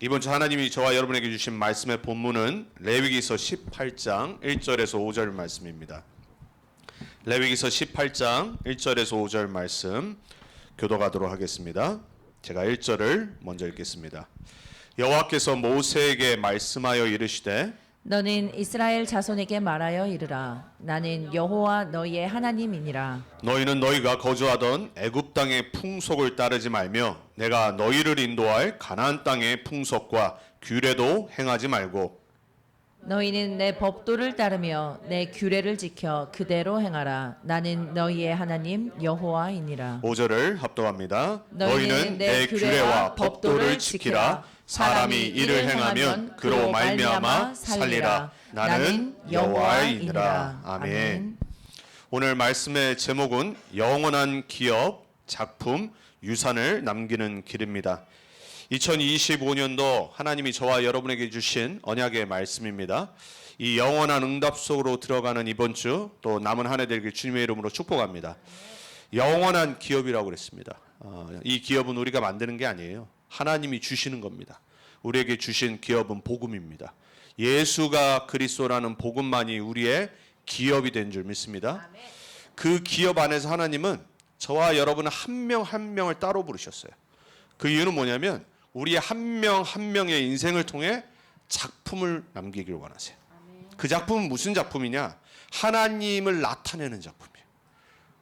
이번 주 하나님이 저와 여러분에게 주신 말씀의 본문은 레위기서 18장 1절에서 5절 말씀입니다. 레위기서 18장 1절에서 5절 말씀 교독하도록 하겠습니다. 제가 1절을 먼저 읽겠습니다. 여호와께서 모세에게 말씀하여 이르시되 너는 이스라엘 자손에게 말하여 이르라. 나는 여호와 너희의 하나님이니라. 너희는 너희가 거주하던 애굽 땅의 풍속을 따르지 말며 내가 너희를 인도할 가나안 땅의 풍속과 규례도 행하지 말고 너희는 내 법도를 따르며 내 규례를 지켜 그대로 행하라. 나는 너희의 하나님 여호와이니라. 5절을 합독합니다. 너희는 내 규례와 법도를 지키라. 사람이 이를 행하면 그로 말미암아 살리라. 나는 여호와이니라. 아멘. 오늘 말씀의 제목은 영원한 기업, 작품, 유산을 남기는 길입니다. 2025년도 하나님이 저와 여러분에게 주신 언약의 말씀입니다. 이 영원한 응답 속으로 들어가는 이번 주 또 남은 한 해 되길 주님의 이름으로 축복합니다. 영원한 기업이라고 그랬습니다. 이 기업은 우리가 만드는 게 아니에요. 하나님이 주시는 겁니다. 우리에게 주신 기업은 복음입니다. 예수가 그리스도라는 복음만이 우리의 기업이 된 줄 믿습니다. 그 기업 안에서 하나님은 저와 여러분 한 명 한 명을 따로 부르셨어요. 그 이유는 뭐냐면 우리 한 명 한 명의 인생을 통해 작품을 남기길 원하세요. 그 작품은 무슨 작품이냐? 하나님을 나타내는 작품이에요.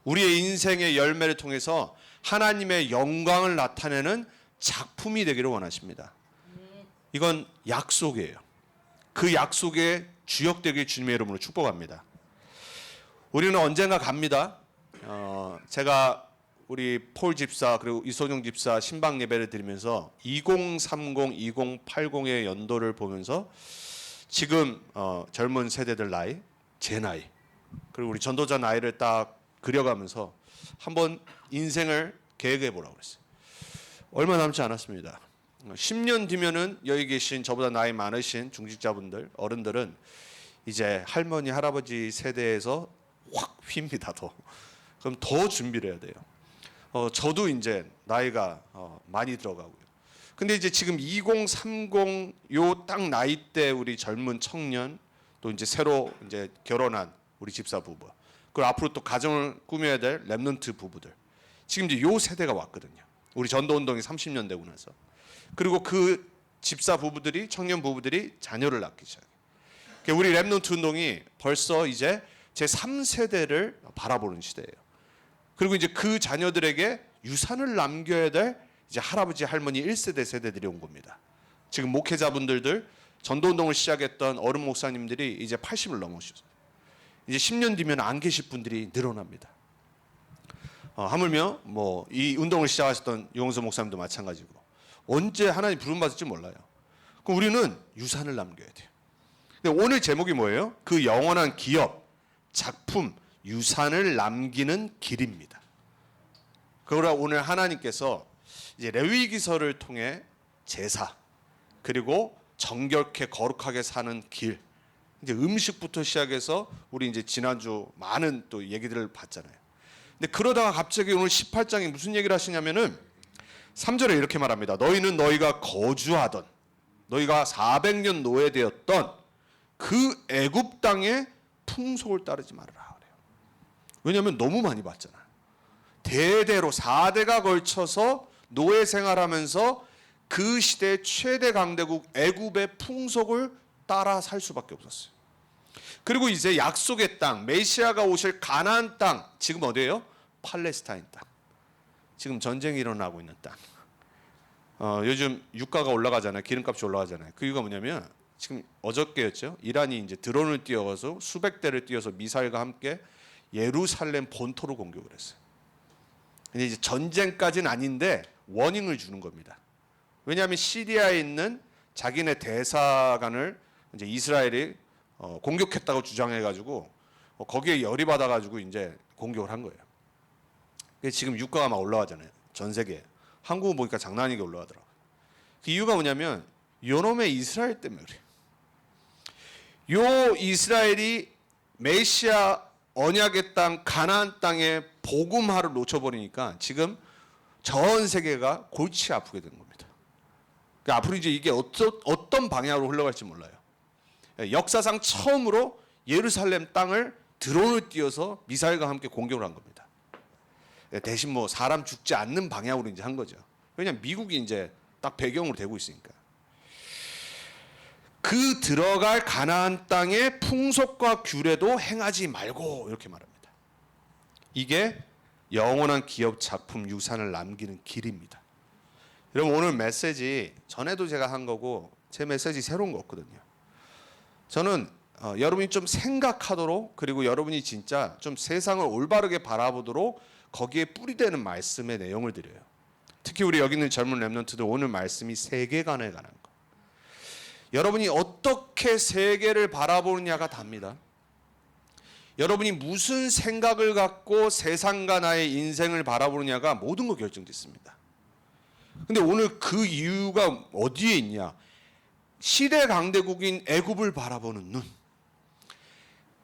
우리의 인생의 열매를 통해서 하나님의 영광을 나타내는 작품이 되기를 원하십니다. 이건 약속이에요. 그 약속에 주역되길 주님의 이름으로 축복합니다. 우리는 언젠가 갑니다. 제가 우리 폴 집사 그리고 이소정 집사 신방 예배를 드리면서 2030, 2080의 연도를 보면서 지금 젊은 세대들 나이, 제 나이, 그리고 우리 전도자 나이를 딱 그려가면서 한번 인생을 계획해 보라고 그랬어요. 얼마 남지 않았습니다. 10년 뒤면은 여기 계신 저보다 나이 많으신 중직자분들, 어른들은 이제 할머니, 할아버지 세대에서 확 휩니다. 그럼 더 준비를 해야 돼요. 저도 이제 나이가 많이 들어가고요. 근데 이제 지금 2030 요 딱 나이 때 우리 젊은 청년 또 이제 새로 이제 결혼한 우리 집사 부부 그리고 앞으로 또 가정을 꾸며야 될 렘넌트 부부들 지금 이제 요 세대가 왔거든요. 우리 전도 운동이 30년 되고 나서 그리고 그 집사 부부들이 청년 부부들이 자녀를 낳기 시작해요. 우리 렘넌트 운동이 벌써 이제 제 3세대를 바라보는 시대예요. 그리고 이제 그 자녀들에게 유산을 남겨야 될 이제 할아버지 할머니 1세대 세대들이 온 겁니다. 지금 목회자분들 전도운동을 시작했던 어른 목사님들이 이제 80을 넘으셨어요. 이제 10년 뒤면 안 계실 분들이 늘어납니다. 하물며 뭐 이 운동을 시작하셨던 용서 목사님도 마찬가지고 언제 하나님 부름 받을지 몰라요. 그럼 우리는 유산을 남겨야 돼요. 근데 오늘 제목이 뭐예요? 그 영원한 기업, 작품, 유산을 남기는 길입니다. 그러나 오늘 하나님께서 이제 레위기서를 통해 제사 그리고 정결케 거룩하게 사는 길, 이제 음식부터 시작해서 우리 이제 지난주 많은 또 얘기들을 봤잖아요. 근데 그러다가 갑자기 오늘 18장에 무슨 얘기를 하시냐면은 3절에 이렇게 말합니다. 너희는 너희가 거주하던 너희가 400년 노예되었던 그 애굽 땅의 풍속을 따르지 말아라 그래요. 왜냐하면 너무 많이 봤잖아요. 대대로 4대가 걸쳐서 노예 생활하면서 그 시대의 최대 강대국 애굽의 풍속을 따라 살 수밖에 없었어요. 그리고 이제 약속의 땅, 메시아가 오실 가나안 땅, 지금 어디예요? 팔레스타인 땅. 지금 전쟁이 일어나고 있는 땅. 요즘 유가가 올라가잖아요. 기름값이 올라가잖아요. 그 이유가 뭐냐면 지금 어저께였죠. 이란이 이제 드론을 띄워서 수백 대를 띄워서 미사일과 함께 예루살렘 본토를 공격을 했어요. 근데 이제 전쟁까지는 아닌데 워닝을 주는 겁니다. 왜냐하면 시리아에 있는 자기네 대사관을 이제 이스라엘이 공격했다고 주장해가지고 거기에 열이 받아가지고 이제 공격을 한 거예요. 지금 유가가 막 올라가잖아요. 전 세계. 한국은 보니까 장난 아니게 올라가더라고요. 그 이유가 뭐냐면 요놈의 이스라엘 때문에 그래요. 요 이스라엘이 메시아 언약의 땅 가나안 땅의 복음화를 놓쳐버리니까 지금 전 세계가 골치 아프게 된 겁니다. 그러니까 앞으로 이제 이게 어떤 방향으로 흘러갈지 몰라요. 역사상 처음으로 예루살렘 땅을 드론을 띄워서 미사일과 함께 공격을 한 겁니다. 대신 뭐 사람 죽지 않는 방향으로 이제 한 거죠. 왜냐하면 미국이 이제 딱 배경으로 되고 있으니까. 그 들어갈 가나안 땅의 풍속과 규례도 행하지 말고 이렇게 말합니다. 이게 영원한 기업 작품 유산을 남기는 길입니다. 여러분 오늘 메시지 전에도 제가 한 거고 제 메시지 새로운 거 없거든요. 저는 여러분이 좀 생각하도록 그리고 여러분이 진짜 좀 세상을 올바르게 바라보도록 거기에 뿌리되는 말씀의 내용을 드려요. 특히 우리 여기 있는 젊은 렘넌트들 오늘 말씀이 세계관에 관한 거. 여러분이 어떻게 세계를 바라보느냐가 답니다. 여러분이 무슨 생각을 갖고 세상과 나의 인생을 바라보느냐가 모든 거 결정짓습니다. 근데 오늘 그 이유가 어디에 있냐? 시대 강대국인 애굽을 바라보는 눈.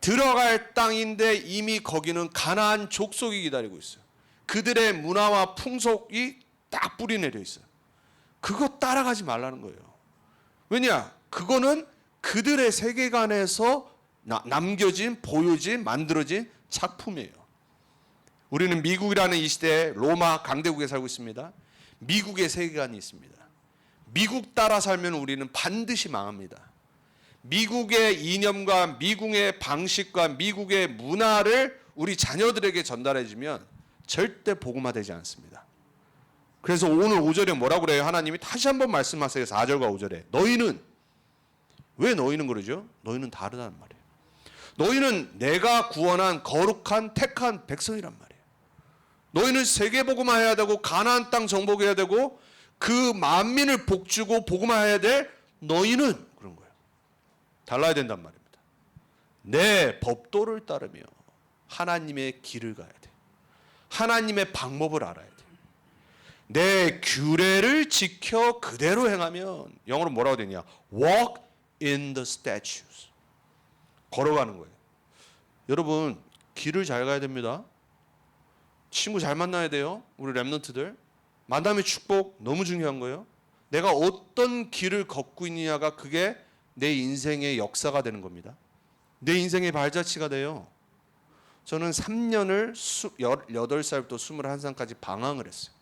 들어갈 땅인데 이미 거기는 가나안 족속이 기다리고 있어요. 그들의 문화와 풍속이 딱 뿌리 내려 있어요. 그거 따라가지 말라는 거예요. 왜냐? 그거는 그들의 세계관에서 남겨진, 보여진, 만들어진 작품이에요. 우리는 미국이라는 이 시대에 로마 강대국에 살고 있습니다. 미국의 세계관이 있습니다. 미국 따라 살면 우리는 반드시 망합니다. 미국의 이념과 미국의 방식과 미국의 문화를 우리 자녀들에게 전달해주면 절대 복음화되지 않습니다. 그래서 오늘 5절에 뭐라고 그래요? 하나님이 다시 한번 말씀하세요. 4절과 5절에. 너희는, 왜 너희는 그러죠? 너희는 다르다는 말이에요. 너희는 내가 구원한 거룩한 택한 백성이란 말이에요. 너희는 세계 복음화해야 되고 가나안 땅 정복해야 되고 그 만민을 복주고 복음화해야 될 너희는 그런 거예요. 달라야 된단 말입니다. 내 법도를 따르며 하나님의 길을 가야 돼. 하나님의 방법을 알아야 돼. 내 규례를 지켜 그대로 행하면 영어로 뭐라고 되냐? Walk in the statutes. 걸어가는 거예요. 여러분 길을 잘 가야 됩니다. 친구 잘 만나야 돼요. 우리 렘넌트들. 만남의 축복 너무 중요한 거예요. 내가 어떤 길을 걷고 있느냐가 그게 내 인생의 역사가 되는 겁니다. 내 인생의 발자취가 돼요. 저는 3년을 18살부터 21살까지 방황을 했어요.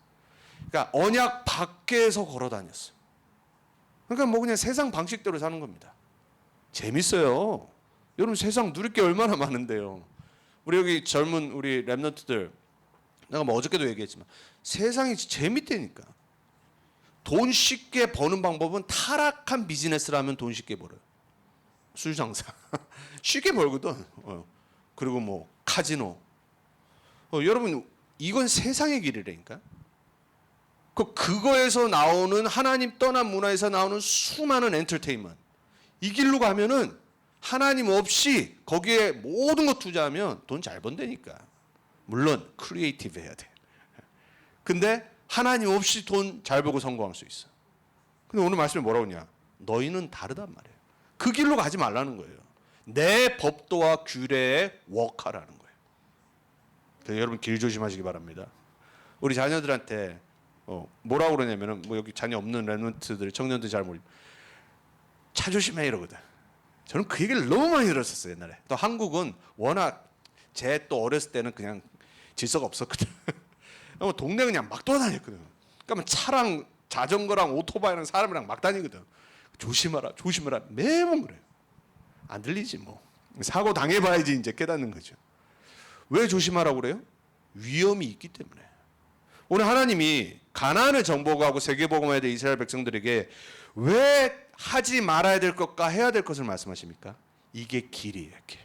그러니까 언약 밖에서 걸어 다녔어요. 그러니까 뭐 그냥 세상 방식대로 사는 겁니다. 재밌어요. 여러분 세상 누릴 게 얼마나 많은데요. 우리 여기 젊은 우리 렘넌트들 내가 뭐 어저께도 얘기했지만 세상이 재밌다니까. 돈 쉽게 버는 방법은 타락한 비즈니스를 하면 돈 쉽게 벌어요. 술 장사 쉽게 벌거든. 그리고 뭐 카지노. 여러분 이건 세상의 길이라니까. 그거에서 나오는 하나님 떠난 문화에서 나오는 수많은 엔터테인먼트. 이 길로 가면은 하나님 없이 거기에 모든 거 투자하면 돈 잘 번다니까. 물론 크리에이티브 해야 돼. 근데 하나님 없이 돈 잘 벌고 성공할 수 있어. 근데 오늘 말씀이 뭐라고 하냐? 너희는 다르단 말이에요. 그 길로 가지 말라는 거예요. 내 법도와 규례에 워크하라는 거예요. 그래서 여러분 길 조심하시기 바랍니다. 우리 자녀들한테 뭐라고 그러냐면은 뭐 여기 자녀 없는 렘넌트들 청년들 잘 모르. 차 조심해 이러거든. 저는 그 얘기를 너무 많이 들었었어요 옛날에. 또 한국은 워낙 제 또 어렸을 때는 그냥 질서가 없었거든. 동네 그냥 막 돌아다녔거든. 그러니까 차랑 자전거랑 오토바이랑 사람이랑 막 다니거든. 조심하라, 조심하라. 매번 그래요. 안 들리지 뭐. 사고 당해봐야지 이제 깨닫는 거죠. 왜 조심하라고 그래요? 위험이 있기 때문에. 오늘 하나님이 가나안을 정복하고 세계복음화해야 될 이스라엘 백성들에게 왜 하지 말아야 될 것과 해야 될 것을 말씀하십니까? 이게 길이에요. 길.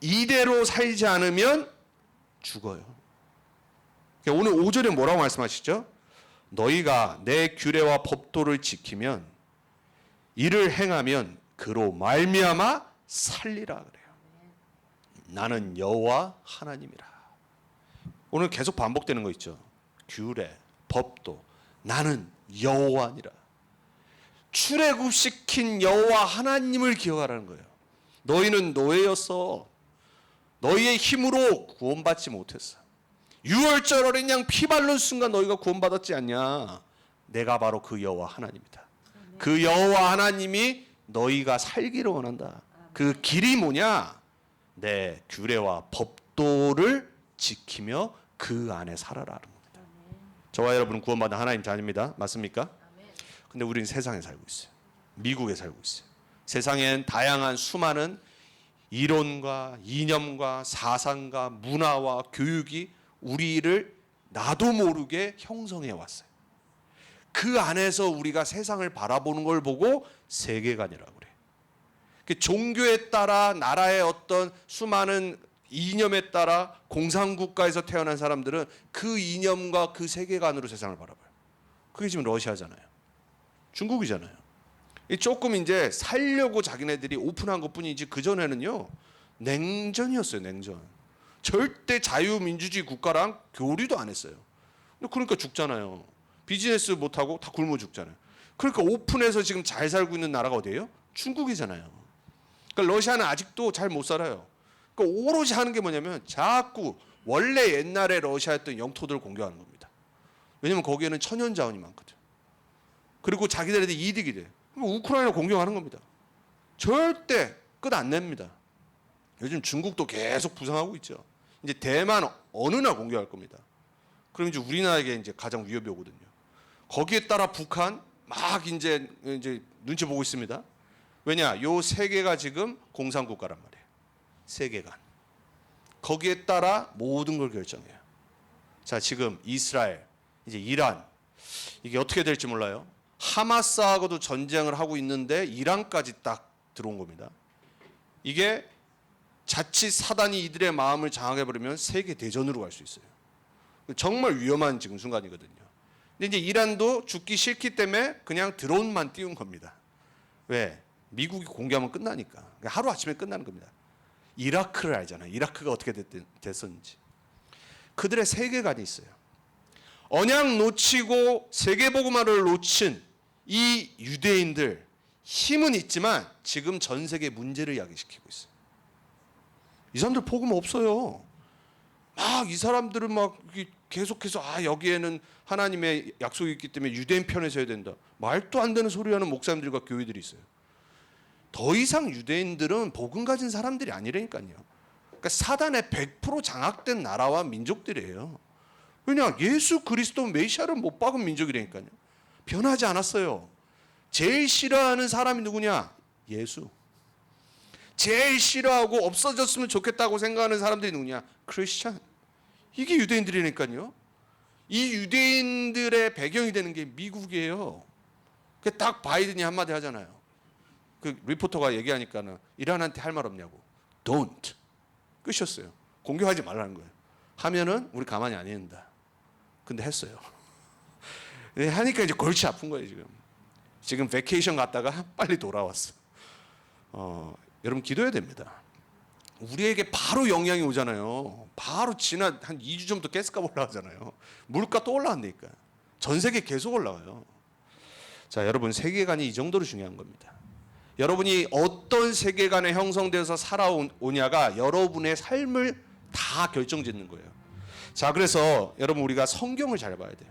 이대로 살지 않으면 죽어요. 오늘 5절에 뭐라고 말씀하시죠? 너희가 내 규례와 법도를 지키면 이를 행하면 그로 말미암아 살리라 그래요. 나는 여호와 하나님이라. 오늘 계속 반복되는 거 있죠. 규례, 법도. 나는 여호와니라. 출애굽시킨 여호와 하나님을 기억하라는 거예요. 너희는 노예였어. 너희의 힘으로 구원받지 못했어. 6월절 어린 양 피 바른 순간 너희가 구원받았지 않냐. 내가 바로 그 여호와 하나님이다. 그 여호와 하나님이 너희가 살기를 원한다. 그 길이 뭐냐? 내 규례와 법도를 지키며 그 안에 살아라는 겁니다. 저와 여러분은 구원받은 하나님 자녀입니다. 맞습니까? 근데 우리는 세상에 살고 있어요. 미국에 살고 있어요. 세상엔 다양한 수많은 이론과 이념과 사상과 문화와 교육이 우리를 나도 모르게 형성해 왔어요. 그 안에서 우리가 세상을 바라보는 걸 보고 세계관이라고 그래요. 종교에 따라 나라의 어떤 수많은 이념에 따라 공산국가에서 태어난 사람들은 그 이념과 그 세계관으로 세상을 바라봐요. 그게 지금 러시아잖아요. 중국이잖아요. 조금 이제 살려고 자기네들이 오픈한 것뿐이지 그 전에는요 냉전이었어요. 냉전. 절대 자유민주주의 국가랑 교류도 안 했어요. 그러니까 죽잖아요. 비즈니스 못하고 다 굶어 죽잖아요. 그러니까 오픈해서 지금 잘 살고 있는 나라가 어디예요? 중국이잖아요. 그러니까 러시아는 아직도 잘 못 살아요. 그러니까 오로지 하는 게 뭐냐면 자꾸 원래 옛날에 러시아였던 영토들을 공격하는 겁니다. 왜냐면 거기에는 천연 자원이 많거든. 그리고 자기들한테 이득이 돼. 우크라이나 공격하는 겁니다. 절대 끝 안 냅니다. 요즘 중국도 계속 부상하고 있죠. 이제 대만 어느 날 공격할 겁니다. 그럼 이제 우리나라에게 이제 가장 위협이 오거든요. 거기에 따라 북한 막 이제 눈치 보고 있습니다. 왜냐? 요 세 개가 지금 공산국가란 말이에요. 세계관. 거기에 따라 모든 걸 결정해요. 자, 지금 이스라엘, 이제 이란 이게 어떻게 될지 몰라요. 하마스하고도 전쟁을 하고 있는데 이란까지 딱 들어온 겁니다. 이게 자칫 사단이 이들의 마음을 장악해 버리면 세계 대전으로 갈 수 있어요. 정말 위험한 지금 순간이거든요. 근데 이제 이란도 죽기 싫기 때문에 그냥 드론만 띄운 겁니다. 왜? 미국이 공개하면 끝나니까. 하루 아침에 끝나는 겁니다. 이라크를 알잖아요. 이라크가 어떻게 됐었는지. 그들의 세계관이 있어요. 언약 놓치고 세계복음화를 놓친 이 유대인들 힘은 있지만 지금 전 세계 문제를 야기시키고 있어요. 이 사람들 복음 없어요. 막 이 사람들은 막 계속해서 여기에는 하나님의 약속이 있기 때문에 유대인 편에 서야 된다. 말도 안 되는 소리 하는 목사님들과 교회들이 있어요. 더 이상 유대인들은 복음 가진 사람들이 아니라니까요. 그러니까 사단에 100% 장악된 나라와 민족들이에요. 왜냐? 예수 그리스도 메시아를 못 박은 민족이라니까요. 변하지 않았어요. 제일 싫어하는 사람이 누구냐? 예수. 제일 싫어하고 없어졌으면 좋겠다고 생각하는 사람들이 누구냐? 크리스찬. 이게 유대인들이니까요. 이 유대인들의 배경이 되는 게 미국이에요. 딱 바이든이 한마디 하잖아요. 그 리포터가 얘기하니까는 이란한테 할 말 없냐고. Don't. 끝이었어요. 공격하지 말라는 거예요. 하면은 우리 가만히 안 있는다. 근데 했어요. 하니까 이제 골치 아픈 거예요 지금. 지금 베케이션 갔다가 빨리 돌아왔어. 여러분 기도해야 됩니다. 우리에게 바로 영향이 오잖아요. 바로 지난 한 2주 전부터 가스값 올라가잖아요. 물가 또 올라간다니까. 전 세계 계속 올라가요. 자, 여러분 세계관이 이 정도로 중요한 겁니다. 여러분이 어떤 세계관에 형성되어서 살아오냐가 여러분의 삶을 다 결정짓는 거예요. 자, 그래서 여러분 우리가 성경을 잘 봐야 돼요.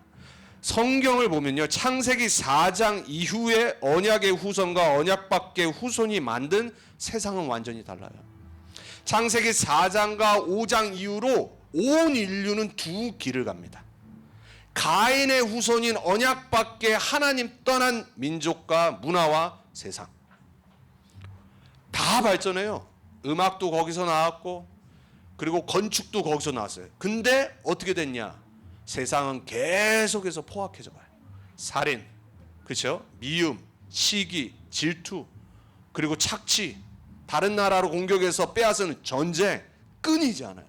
성경을 보면요, 창세기 4장 이후에 언약의 후손과 언약 밖의 후손이 만든 세상은 완전히 달라요. 창세기 4장과 5장 이후로 온 인류는 두 길을 갑니다. 가인의 후손인 언약 밖의 하나님 떠난 민족과 문화와 세상 다 발전해요. 음악도 거기서 나왔고 그리고 건축도 거기서 나왔어요. 근데 어떻게 됐냐? 세상은 계속해서 포악해져 가요. 살인, 그렇죠? 미움, 시기, 질투, 그리고 착취, 다른 나라로 공격해서 빼앗은 전쟁 끊이지 않아요.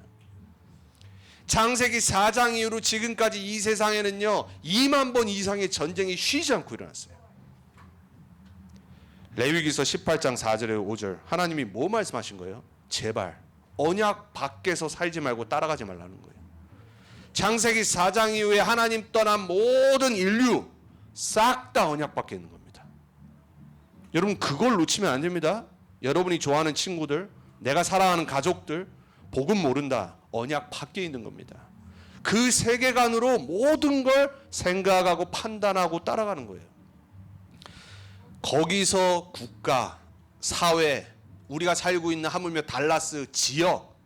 창세기 4장 이후로 지금까지 이 세상에는요 2만 번 이상의 전쟁이 쉬지 않고 일어났어요. 레위기서 18장 4절에 5절 하나님이 뭐 말씀하신 거예요? 제발 언약 밖에서 살지 말고 따라가지 말라는 거예요. 창세기 4장 이후에 하나님 떠난 모든 인류 싹 다 언약 밖에 있는 겁니다. 여러분 그걸 놓치면 안 됩니다. 여러분이 좋아하는 친구들, 내가 사랑하는 가족들 복음 모른다. 언약 밖에 있는 겁니다. 그 세계관으로 모든 걸 생각하고 판단하고 따라가는 거예요. 거기서 국가, 사회, 우리가 살고 있는 하물며 달라스 지역,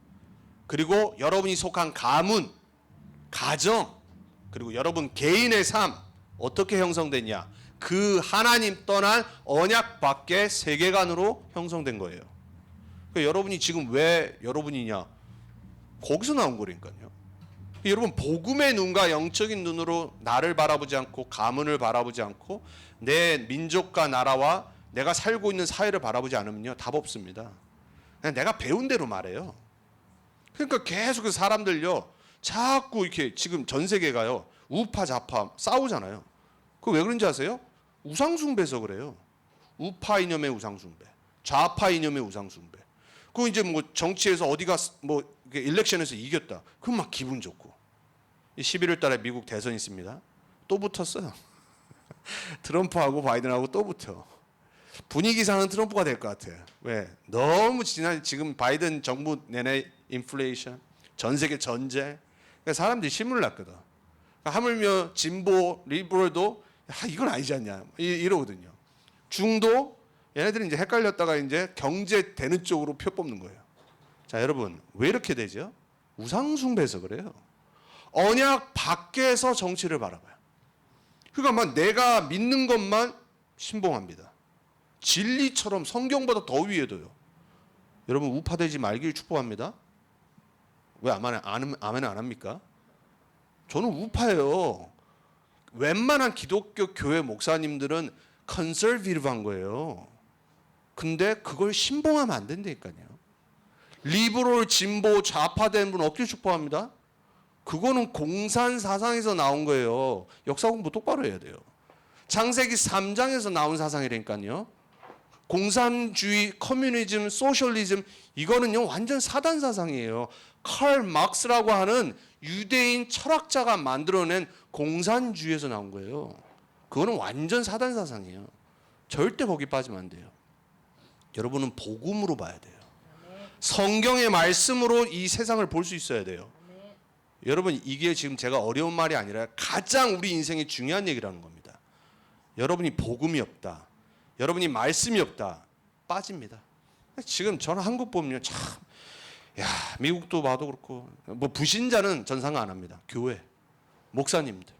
그리고 여러분이 속한 가문, 가정, 그리고 여러분 개인의 삶 어떻게 형성됐냐? 그 하나님 떠난 언약 밖의 세계관으로 형성된 거예요. 그러니까 여러분이 지금 왜 여러분이냐? 거기서 나온 거라니까요. 여러분 복음의 눈과 영적인 눈으로 나를 바라보지 않고 가문을 바라보지 않고 내 민족과 나라와 내가 살고 있는 사회를 바라보지 않으면요 답 없습니다. 그냥 내가 배운 대로 말해요. 그러니까 계속 그 사람들요 자꾸 이렇게 지금 전 세계가요 우파 좌파 싸우잖아요. 그 왜 그런지 아세요? 우상숭배해서 그래요. 우파 이념의 우상숭배, 좌파 이념의 우상숭배. 그 이제 뭐 정치에서 어디가 뭐 일렉션에서 이겼다. 그럼 막 기분 좋고. 11월 달에 미국 대선 있습니다. 또 붙었어요. 트럼프하고 바이든하고 또 붙어. 분위기상은 트럼프가 될 것 같아요. 왜? 너무 지금 바이든 정부 내내 인플레이션, 전 세계 전쟁. 그러니까 사람들이 신문을 났거든. 그러니까 하물며 진보 리버럴도 이건 아니지 않냐 이러거든요. 중도 얘네들이 이제 헷갈렸다가 이제 경제 되는 쪽으로 표 뽑는 거예요. 자, 여러분 왜 이렇게 되죠? 우상숭배해서 그래요. 언약 밖에서 정치를 바라봐요. 그러니까 막 내가 믿는 것만 신봉합니다. 진리처럼 성경보다 더 위에도요. 여러분 우파되지 말길 축복합니다. 왜 아멘 안 합니까? 저는 우파예요. 웬만한 기독교 교회 목사님들은 컨서베티브한 거예요. 근데 그걸 신봉하면 안 된다니까요. 리버럴 진보 좌파된 분 없길 축복합니다. 그거는 공산 사상에서 나온 거예요. 역사 공부 똑바로 해야 돼요. 창세기 3장에서 나온 사상이라니까요. 공산주의, 커뮤니즘, 소셜리즘 이거는요 완전 사단 사상이에요. 칼 막스라고 하는 유대인 철학자가 만들어낸 공산주의에서 나온 거예요. 그거는 완전 사단 사상이에요. 절대 거기 빠지면 안 돼요. 여러분은 복음으로 봐야 돼요. 성경의 말씀으로 이 세상을 볼 수 있어야 돼요. 여러분 이게 지금 제가 어려운 말이 아니라 가장 우리 인생에 중요한 얘기라는 겁니다. 여러분이 복음이 없다. 여러분이 말씀이 없다. 빠집니다. 지금 저는 한국 보면요 참 미국도 봐도 그렇고 뭐 불신자는 전상 안 합니다. 교회 목사님들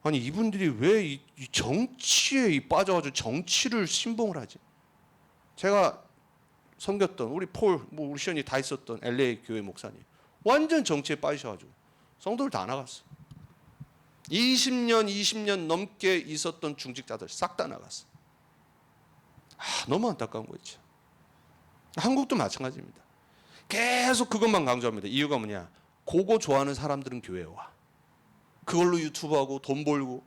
아니 이분들이 왜 이 정치에 빠져가지고 정치를 신봉을 하지? 제가 섬겼던 우리 폴, 뭐 우리 시연이 다 있었던 LA 교회 목사님 완전 정치에 빠지셔가지고 성도들 다 나갔어. 20년 넘게 있었던 중직자들 싹 다 나갔어. 너무 안타까운 거죠. 한국도 마찬가지입니다. 계속 그것만 강조합니다. 이유가 뭐냐? 그거 좋아하는 사람들은 교회에 와. 그걸로 유튜브하고 돈 벌고.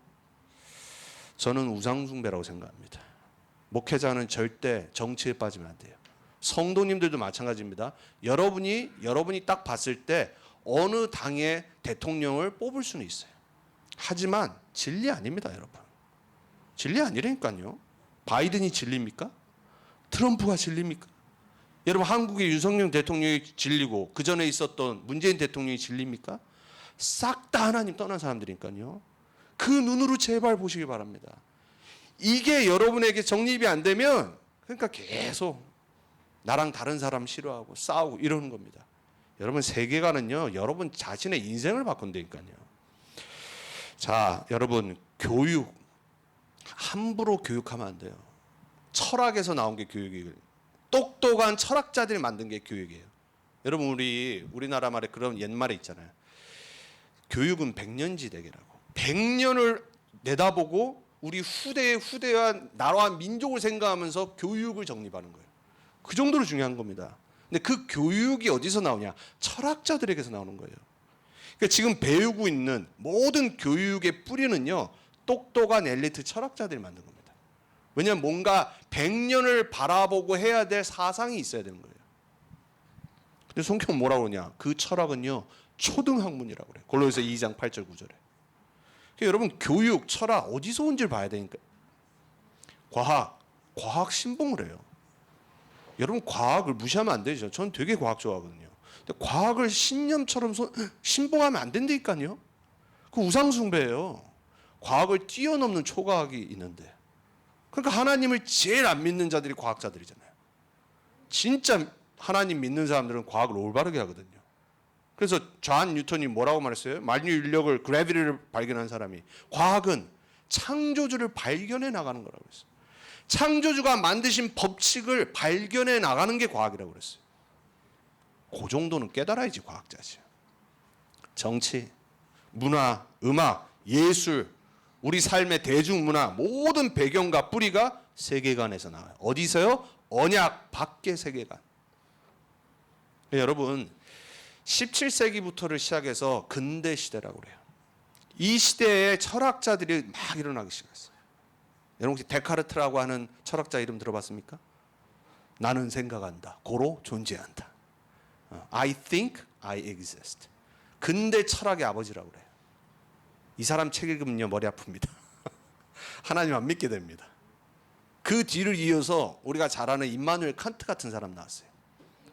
저는 우상숭배라고 생각합니다. 목회자는 절대 정치에 빠지면 안 돼요. 성도님들도 마찬가지입니다. 여러분이 딱 봤을 때 어느 당의 대통령을 뽑을 수는 있어요. 하지만 진리 아닙니다, 여러분. 진리 아니라니까요. 바이든이 진리입니까? 트럼프가 진리입니까? 여러분 한국의 윤석열 대통령이 진리고 그 전에 있었던 문재인 대통령이 진리입니까? 싹 다 하나님 떠난 사람들이니까요. 그 눈으로 제발 보시기 바랍니다. 이게 여러분에게 정립이 안 되면 그러니까 계속 나랑 다른 사람 싫어하고 싸우고 이러는 겁니다. 여러분 세계관은요 여러분 자신의 인생을 바꾼다니까요. 자, 여러분 교육 함부로 교육하면 안 돼요. 철학에서 나온 게 교육이에요. 똑똑한 철학자들이 만든 게 교육이에요. 여러분 우리나라 말에 그런 옛말에 있잖아요. 교육은 백년지대계라고. 100년을 내다보고 우리 후대와 나라와 민족을 생각하면서 교육을 정립하는 거예요. 그 정도로 중요한 겁니다. 근데 그 교육이 어디서 나오냐? 철학자들에게서 나오는 거예요. 그러니까 지금 배우고 있는 모든 교육의 뿌리는요. 똑똑한 엘리트 철학자들이 만든 겁니다. 왜냐하면 뭔가 100년을 바라보고 해야 될 사상이 있어야 되는 거예요. 근데 성경은 뭐라고 그러냐? 그 철학은요. 초등학문이라고 그래요. 골로새서 2장 8절 9절에. 그러니까 여러분 교육, 철학 어디서 온지를 봐야 되니까. 과학 신봉을 해요. 여러분 과학을 무시하면 안 되죠. 저는 되게 과학 좋아하거든요. 근데 과학을 신념처럼 신봉하면 안 된다니까요. 그 우상숭배예요. 과학을 뛰어넘는 초과학이 있는데. 그러니까 하나님을 제일 안 믿는 자들이 과학자들이잖아요. 진짜 하나님 믿는 사람들은 과학을 올바르게 하거든요. 그래서 존 뉴턴이 뭐라고 말했어요? 만유인력을 그래비티를 발견한 사람이 과학은 창조주를 발견해 나가는 거라고 했어요. 창조주가 만드신 법칙을 발견해 나가는 게 과학이라고 그랬어요. 그 정도는 깨달아야지 과학자지. 정치, 문화, 음악, 예술, 우리 삶의 대중문화 모든 배경과 뿌리가 세계관에서 나와요. 어디서요? 언약 밖의 세계관. 여러분 17세기부터를 시작해서 근대 시대라고 그래요. 이 시대에 철학자들이 막 일어나기 시작했어요. 여러분 혹시 데카르트라고 하는 철학자 이름 들어봤습니까? 나는 생각한다. 고로 존재한다. I think I exist. 근대 철학의 아버지라고 그래요. 이 사람 책 읽으면요 머리 아픕니다. 하나님 안 믿게 됩니다. 그 뒤를 이어서 우리가 잘 아는 임마누엘 칸트 같은 사람 나왔어요.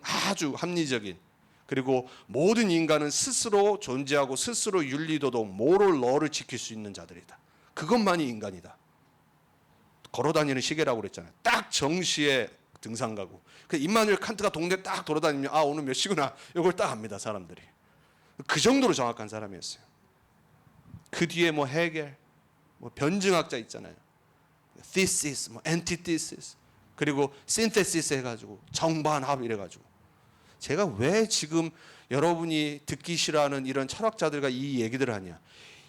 아주 합리적인, 그리고 모든 인간은 스스로 존재하고 스스로 윤리도덕, 모럴 러를 지킬 수 있는 자들이다. 그것만이 인간이다. 걸어다니는 시계라고 그랬잖아요. 딱 정시에 등산가고. 그 임마누엘 칸트가 동네 딱 돌아다니면 아 오늘 몇 시구나 이걸 딱 압니다 사람들이. 그 정도로 정확한 사람이었어요. 그 뒤에 뭐 헤겔, 뭐 변증학자 있잖아요. thesis, 뭐 antithesis, 그리고 synthesis 해가지고 정반합 이래가지고. 제가 왜 지금 여러분이 듣기 싫어하는 이런 철학자들과 이 얘기들을 하냐?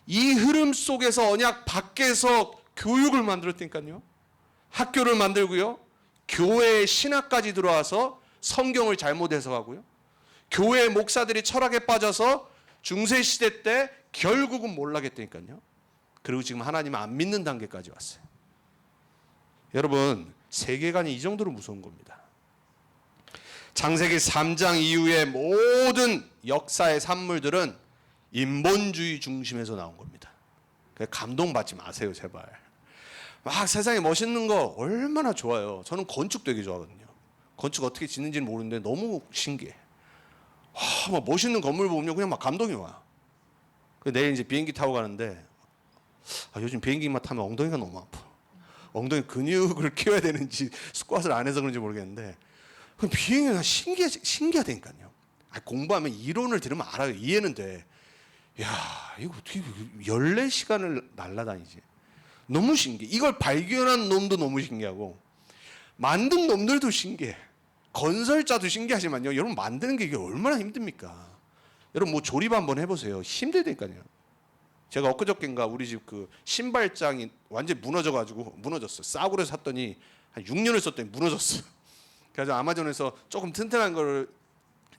이 흐름 속에서 언약 밖에서 교육을 만들었다니까요. 학교를 만들고요. 교회의 신학까지 들어와서 성경을 잘못 해석하고요. 교회 목사들이 철학에 빠져서 중세 시대 때 결국은 몰락했다니까요. 그리고 지금 하나님 안 믿는 단계까지 왔어요. 여러분 세계관이 이 정도로 무서운 겁니다. 창세기 3장 이후의 모든 역사의 산물들은 인본주의 중심에서 나온 겁니다. 감동받지 마세요 제발. 막 세상에 멋있는 거 얼마나 좋아요. 저는 건축 되게 좋아하거든요. 건축 어떻게 짓는지는 모르는데 너무 신기해. 막 멋있는 건물 보면 그냥 막 감동이 와. 내일 이제 비행기 타고 가는데 요즘 비행기만 타면 엉덩이가 너무 아파. 엉덩이 근육을 키워야 되는지 스쿼트를 안 해서 그런지 모르겠는데 비행기가 신기하다니까요. 공부하면 이론을 들으면 알아요. 이해는 돼. 야 이거 어떻게 14시간을 날아다니지. 너무 신기해. 이걸 발견한 놈도 너무 신기하고 만든 놈들도 신기해. 건설자도 신기하지만요. 여러분 만드는 게 이게 얼마나 힘듭니까? 여러분 뭐 조립 한번 해보세요. 힘들다니까요. 제가 엊그저께인가 우리 집 그 신발장이 완전히 무너졌어요. 싸구려 샀더니 한 6년을 썼더니 무너졌어요. 그래서 아마존에서 조금 튼튼한 걸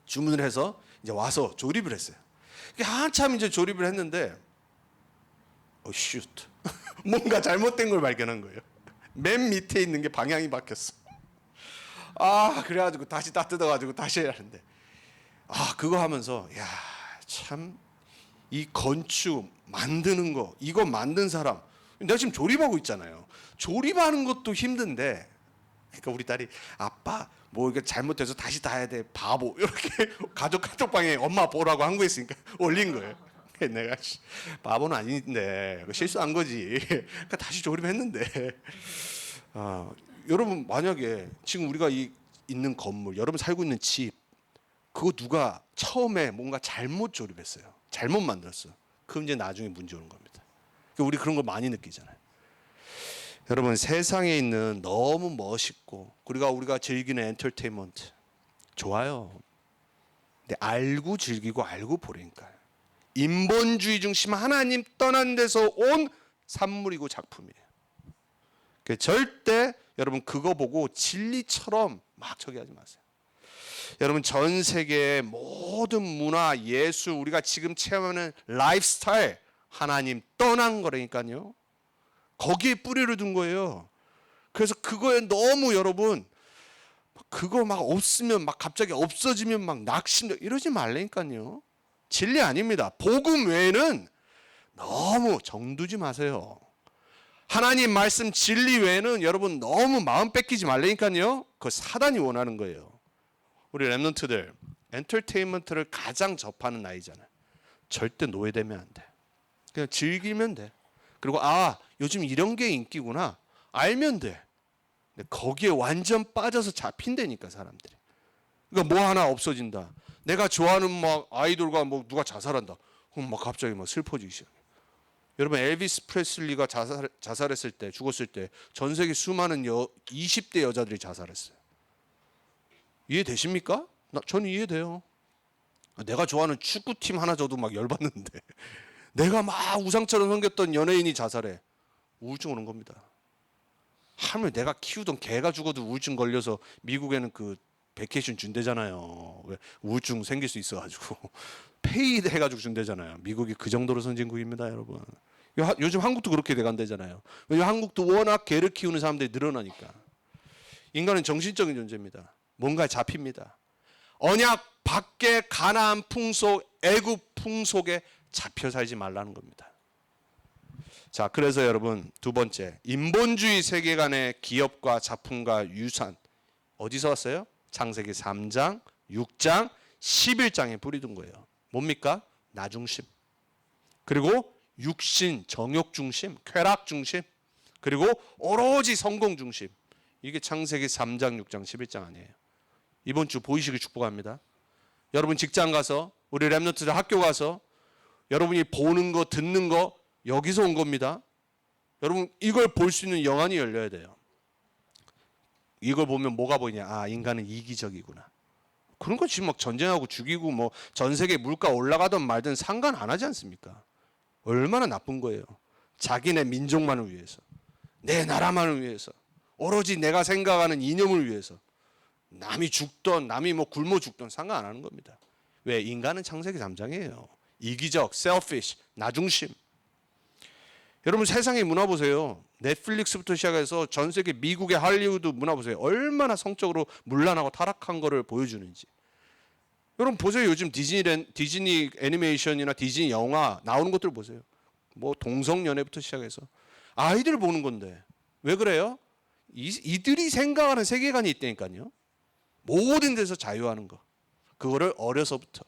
주문을 해서 이제 와서 조립을 했어요. 한참 이제 조립을 했는데 슛 뭔가 잘못된 걸 발견한 거예요. 맨 밑에 있는 게 방향이 바뀌었어. 그래가지고 다시 다 뜯어가지고 다시 해야 하는데 그거 하면서 야 참 이 건축 만드는 거 이거 만든 사람 내가 지금 조립하고 있잖아요. 조립하는 것도 힘든데 그러니까 우리 딸이 아빠 뭐 이거 잘못해서 다시 다 해야 돼 바보 이렇게 가족 카톡방에 엄마 보라고 한 거 있으니까 올린 거예요. 내가 바보는 아닌데 실수한 거지. 그러니까 다시 조립했는데 여러분 만약에 지금 우리가 있는 건물 여러분 살고 있는 집 그거 누가 처음에 뭔가 잘못 조립했어요. 잘못 만들었어. 그럼 이제 나중에 문제 오는 겁니다. 우리 그런 거 많이 느끼잖아요. 여러분 세상에 있는 너무 멋있고 우리가 즐기는 엔터테인먼트 좋아요. 근데 알고 즐기고 알고 보니까 인본주의 중심 하나님 떠난 데서 온 산물이고 작품이에요. 절대 여러분 그거 보고 진리처럼 막 저기 하지 마세요. 여러분 전 세계의 모든 문화, 예술, 우리가 지금 체험하는 라이프 스타일 하나님 떠난 거라니까요. 거기에 뿌리를 둔 거예요. 그래서 그거에 너무 여러분 그거 막 없으면 막 갑자기 없어지면 막 낙심 이러지 말라니까요. 진리 아닙니다. 복음 외에는 너무 정두지 마세요. 하나님 말씀 진리 외에는 여러분 너무 마음 뺏기지 말라니까요. 그거 사단이 원하는 거예요. 우리 렘넌트들 엔터테인먼트를 가장 접하는 나이잖아요. 절대 노예되면 안 돼. 그냥 즐기면 돼. 그리고 요즘 이런 게 인기구나 알면 돼. 근데 거기에 완전 빠져서 잡힌다니까 사람들이. 그러니까 뭐 하나 없어진다. 내가 좋아하는 막 아이돌과 뭐 누가 자살한다. 그럼 막 갑자기 막 슬퍼지기 시작해. 여러분 엘비스 프레슬리가 자살했을 때 죽었을 때 전 세계 수많은 20대 여자들이 자살했어요. 이해되십니까? 저는 이해돼요. 내가 좋아하는 축구팀 하나 줘도 막 열받는데 내가 막 우상처럼 섬겼던 연예인이 자살해. 우울증 오는 겁니다. 하물며 내가 키우던 개가 죽어도 우울증 걸려서 미국에는 그 베케이션 준대잖아요. 왜 우울증 생길 수 있어가지고 페이드 해가지고 준대잖아요. 미국이 그 정도로 선진국입니다, 여러분. 요즘 한국도 그렇게 돼간대잖아요. 왜냐면 한국도 워낙 개를 키우는 사람들이 늘어나니까. 인간은 정신적인 존재입니다. 뭔가에 잡힙니다. 언약 밖의 가나안 풍속, 애굽 풍속에 잡혀 살지 말라는 겁니다. 자, 그래서 여러분 두 번째, 인본주의 세계관의 기업과 작품과 유산 어디서 왔어요? 창세기 3장, 6장, 11장에 뿌리둔 거예요. 뭡니까? 나 중심. 그리고 육신, 정욕 중심, 쾌락 중심. 그리고 오로지 성공 중심. 이게 창세기 3장, 6장, 11장 아니에요. 이번 주 보이시길 축복합니다. 여러분 직장 가서 우리 랩런트들 학교 가서 여러분이 보는 거 듣는 거 여기서 온 겁니다. 여러분 이걸 볼 수 있는 영안이 열려야 돼요. 이걸 보면 뭐가 보이냐? 인간은 이기적이구나. 그런 거 지금 막 전쟁하고 죽이고 뭐 전 세계 물가 올라가든 말든 상관 안 하지 않습니까? 얼마나 나쁜 거예요. 자기네 민족만을 위해서, 내 나라만을 위해서, 오로지 내가 생각하는 이념을 위해서. 남이 죽던 남이 뭐 굶어 죽던 상관 안 하는 겁니다. 왜? 인간은 창세기 3장이에요. 이기적, selfish, 나 중심. 여러분 세상의 문화 보세요. 넷플릭스부터 시작해서 전 세계 미국의 할리우드 문화 보세요. 얼마나 성적으로 문란하고 타락한 거를 보여주는지. 여러분 보세요. 요즘 디즈니 애니메이션이나 디즈니 영화 나오는 것들 보세요. 뭐 동성연애부터 시작해서 아이들 보는 건데 왜 그래요? 이들이 생각하는 세계관이 있다니까요. 모든 데서 자유하는 거. 그거를 어려서부터.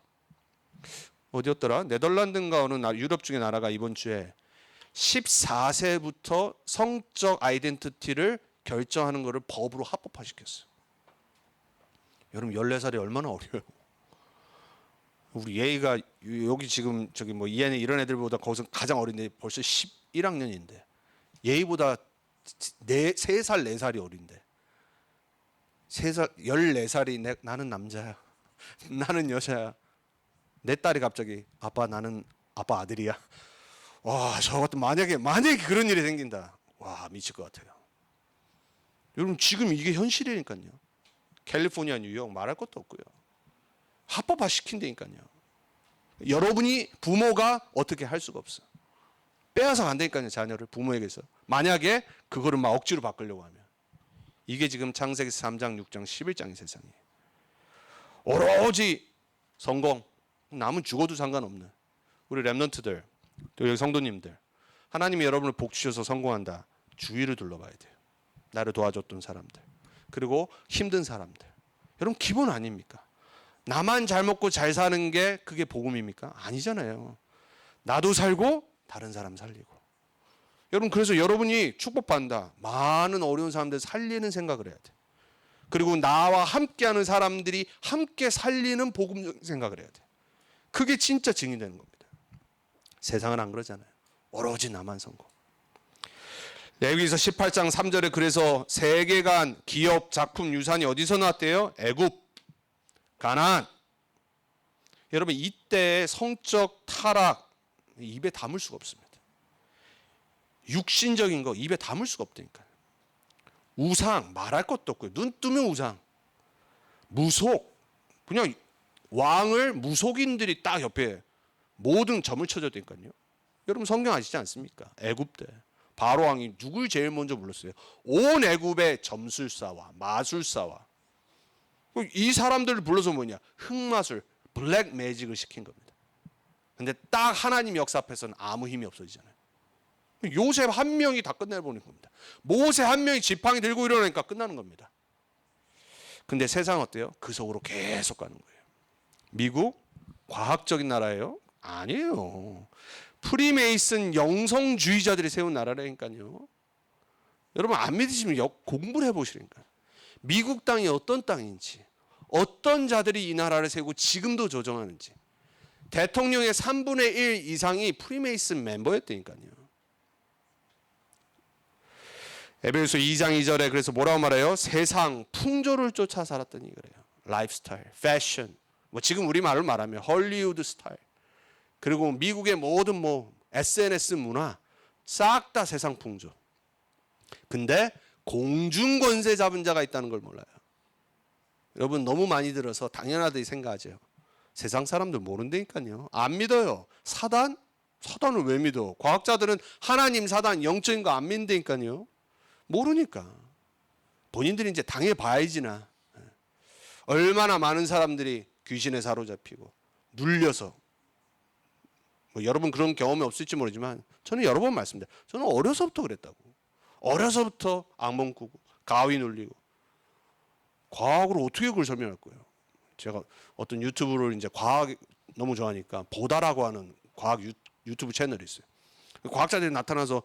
어디였더라? 네덜란드인가 어느 유럽 중의 나라가 이번 주에 14세부터 성적 아이덴티티를 결정하는 것을 법으로 합법화시켰어요. 여러분 14살이 얼마나 어려요. 우리 예의가 여기 지금 저기 뭐 이해는 이런 애들보다 거기서 가장 어린데 벌써 11학년인데 예의보다 3살 4살이 어린데 3살 14살이 나는 남자야. 나는 여자야. 내 딸이 갑자기 아빠 나는 아빠 아들이야. 와, 저 같은 만약에 그런 일이 생긴다. 와, 미칠 것 같아요. 여러분 지금 이게 현실이니까요. 캘리포니아, 뉴욕 말할 것도 없고요. 합법화 시킨다니까요. 여러분이 부모가 어떻게 할 수가 없어. 빼앗아 간다니까요, 자녀를 부모에게서. 만약에 그거를 막 억지로 바꾸려고 하면. 이게 지금 창세기 3장, 6장, 11장의 세상이에요. 오로지 성공. 남은 죽어도 상관없는 우리 랩런트들, 또 여기 성도님들, 하나님이 여러분을 복 주셔서 성공한다. 주위를 둘러봐야 돼요. 나를 도와줬던 사람들, 그리고 힘든 사람들. 여러분 기본 아닙니까? 나만 잘 먹고 잘 사는 게 그게 복음입니까? 아니잖아요. 나도 살고 다른 사람 살리고. 여러분 그래서 여러분이 축복받는다. 많은 어려운 사람들 살리는 생각을 해야 돼. 그리고 나와 함께하는 사람들이 함께 살리는 복음 생각을 해야 돼. 그게 진짜 증인되는 겁니다. 세상은 안 그러잖아요. 오로지 나만 성공. 레위기서 18장 3절에 그래서 세계관, 기업, 작품, 유산이 어디서 나왔대요? 애굽, 가나안. 여러분 이때의 성적 타락 입에 담을 수가 없습니다. 육신적인 거 입에 담을 수가 없다니까요. 우상 말할 것도 없고요. 눈 뜨면 우상. 무속. 그냥 왕을 무속인들이 딱 옆에 모든 점을 쳐줬다니까요. 여러분 성경 아시지 않습니까? 애굽 때 바로 왕이 누굴 제일 먼저 불렀어요? 온 애굽의 점술사와 마술사와 이 사람들을 불러서 뭐냐? 흑마술, 블랙 매직을 시킨 겁니다. 근데 딱 하나님 역사 앞에서는 아무 힘이 없어지잖아요. 요셉 한 명이 다 끝내버리는 겁니다. 모세 한 명이 지팡이 들고 일어나니까 끝나는 겁니다. 근데 세상은 어때요? 그 속으로 계속 가는 거예요. 미국 과학적인 나라예요? 아니에요. 프리메이슨 영성주의자들이 세운 나라라니까요. 여러분 안 믿으시면 공부를 해보시라니까요. 미국 땅이 어떤 땅인지, 어떤 자들이 이 나라를 세우고 지금도 조정하는지. 대통령의 3분의 1 이상이 프리메이슨 멤버였다니까요. 에베소서 2장 2절에 그래서 뭐라고 말해요? 세상 풍조를 쫓아 살았더니 그래요. 라이프스타일, 패션, 뭐 지금 우리 말로 말하면 헐리우드 스타일, 그리고 미국의 모든 SNS 문화 싹 다 세상 풍조. 근데 공중 권세 잡은 자가 있다는 걸 몰라요. 여러분 너무 많이 들어서 당연하다고 생각하죠. 세상 사람들 모른다니까요. 안 믿어요. 사단? 사단을 왜 믿어? 과학자들은 하나님, 사단, 영적인 거 안 믿는다니까요. 모르니까. 본인들이 이제 당해봐야지나. 얼마나 많은 사람들이 귀신에 사로잡히고 눌려서. 여러분 그런 경험이 없을지 모르지만 저는 여러 번 말씀드려요. 저는 어려서부터 그랬다고. 어려서부터 악몽 꾸고 가위 눌리고. 과학으로 어떻게 그걸 설명할 거예요? 제가 어떤 유튜브를 이제 과학 너무 좋아하니까 보다라고 하는 과학 유튜브 채널이 있어요. 과학자들이 나타나서